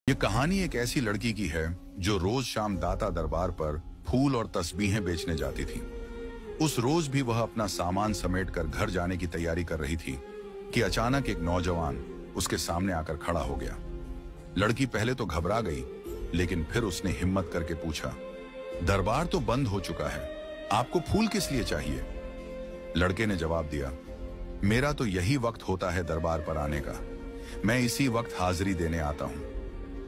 ये कहानी एक ऐसी लड़की की है जो रोज शाम दाता दरबार पर फूल और तस्बीहें बेचने जाती थी। उस रोज भी वह अपना सामान समेटकर घर जाने की तैयारी कर रही थी कि अचानक एक नौजवान उसके सामने आकर खड़ा हो गया। लड़की पहले तो घबरा गई, लेकिन फिर उसने हिम्मत करके पूछा, दरबार तो बंद हो चुका है, आपको फूल किस लिए चाहिए? लड़के ने जवाब दिया, मेरा तो यही वक्त होता है दरबार पर आने का, मैं इसी वक्त हाजिरी देने आता हूं।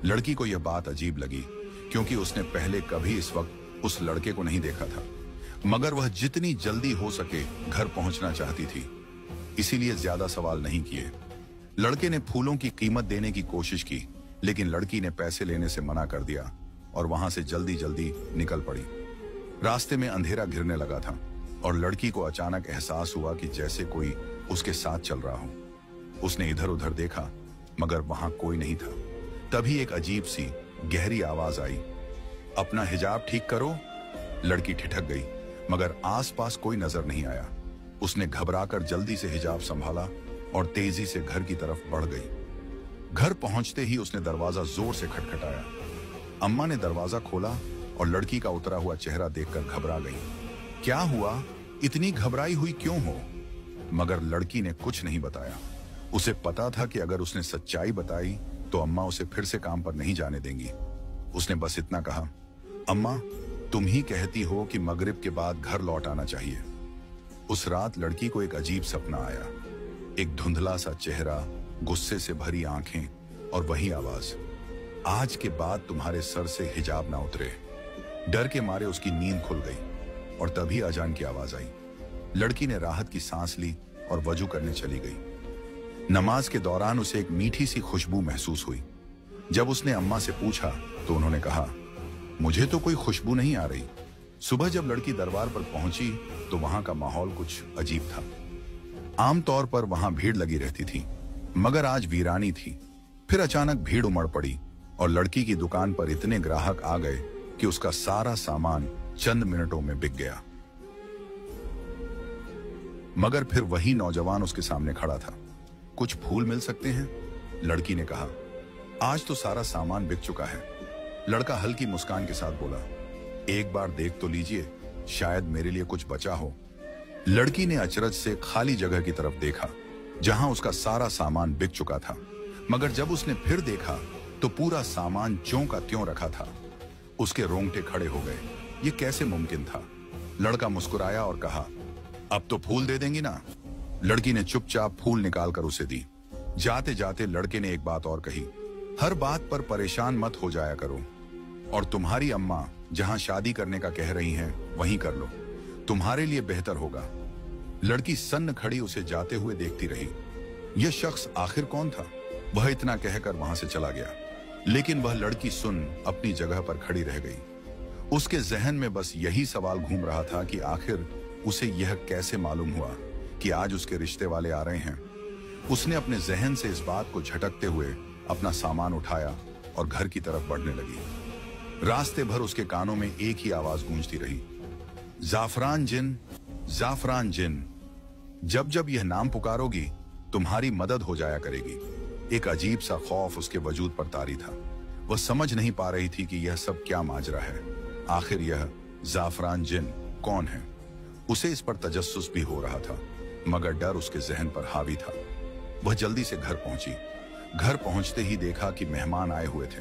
लड़की को यह बात अजीब लगी, क्योंकि उसने पहले कभी इस वक्त उस लड़के को नहीं देखा था, मगर वह जितनी जल्दी हो सके घर पहुंचना चाहती थी, इसीलिए ज्यादा सवाल नहीं किए। लड़के ने फूलों की कीमत देने की कोशिश की, लेकिन लड़की ने पैसे लेने से मना कर दिया और वहां से जल्दी जल्दी निकल पड़ी। रास्ते में अंधेरा घिरने लगा था और लड़की को अचानक एहसास हुआ कि जैसे कोई उसके साथ चल रहा हो। उसने इधर उधर देखा, मगर वहां कोई नहीं था। तभी एक अजीब सी गहरी आवाज आई, अपना हिजाब ठीक करो। लड़की ठिठक गई, मगर आसपास कोई नजर नहीं आया। उसने घबराकर जल्दी से हिजाब संभाला और तेजी से घर की तरफ बढ़ गई। घर पहुंचते ही उसने दरवाजा जोर से खटखटाया। अम्मा ने दरवाजा खोला और लड़की का उतरा हुआ चेहरा देखकर घबरा गई। क्या हुआ, इतनी घबराई हुई क्यों हो? मगर लड़की ने कुछ नहीं बताया। उसे पता था कि अगर उसने सच्चाई बताई तो अम्मा उसे फिर से काम पर नहीं जाने देंगी। उसने बस इतना कहा, अम्मा, तुम ही कहती हो कि मगरिब के बाद घर लौट आना चाहिए। उस रात लड़की को एक अजीब सपना आया। एक धुंधला सा चेहरा, गुस्से से भरी आंखें और वही आवाज, आज के बाद तुम्हारे सर से हिजाब ना उतरे। डर के मारे उसकी नींद खुल गई और तभी अजान की आवाज आई। लड़की ने राहत की सांस ली और वजू करने चली गई। नमाज के दौरान उसे एक मीठी सी खुशबू महसूस हुई। जब उसने अम्मा से पूछा तो उन्होंने कहा, मुझे तो कोई खुशबू नहीं आ रही। सुबह जब लड़की दरबार पर पहुंची तो वहां का माहौल कुछ अजीब था। आमतौर पर वहां भीड़ लगी रहती थी, मगर आज वीरानी थी। फिर अचानक भीड़ उमड़ पड़ी और लड़की की दुकान पर इतने ग्राहक आ गए कि उसका सारा सामान चंद मिनटों में बिक गया। मगर फिर वही नौजवान उसके सामने खड़ा था। कुछ फूल मिल सकते हैं? लड़की ने कहा, आज तो सारा सामान बिक चुका है। लड़का हल्की मुस्कान के साथ बोला, एक बार देख तो लीजिए, शायद मेरे लिए कुछ बचा हो। लड़की ने अचरज से खाली जगह की तरफ देखा, जहां उसका सारा सामान बिक चुका था। मगर जब उसने फिर देखा तो पूरा सामान ज्यों का त्यों रखा था। उसके रोंगटे खड़े हो गए। ये कैसे मुमकिन था? लड़का मुस्कुराया और कहा, अब तो फूल दे देंगी ना? लड़की ने चुपचाप फूल निकालकर उसे दी। जाते जाते लड़के ने एक बात और कही, हर बात पर परेशान मत हो जाया करो, और तुम्हारी अम्मा जहां शादी करने का कह रही हैं वहीं कर लो, तुम्हारे लिए बेहतर होगा। लड़की सन्न खड़ी उसे जाते हुए देखती रही। यह शख्स आखिर कौन था? वह इतना कहकर वहां से चला गया, लेकिन वह लड़की सुन अपनी जगह पर खड़ी रह गई। उसके जहन में बस यही सवाल घूम रहा था कि आखिर उसे यह कैसे मालूम हुआ कि आज उसके रिश्ते वाले आ रहे हैं। उसने अपने जहन से इस बात को झटकते हुए अपना सामान उठाया और घर की तरफ बढ़ने लगी। रास्ते भर उसके कानों में एक ही आवाज गूंजती रही, जाफरान जिन, जाफरान जिन। जब जब यह नाम पुकारोगी तुम्हारी मदद हो जाया करेगी। एक अजीब सा खौफ उसके वजूद पर तारी था। वह समझ नहीं पा रही थी कि यह सब क्या माजरा है। आखिर यह जाफरान जिन कौन है? उसे इस पर तजस्सुस भी हो रहा था, मगर डर उसके जहन पर हावी था। वह जल्दी से घर पहुंची। घर पहुंचते ही देखा कि मेहमान आए हुए थे।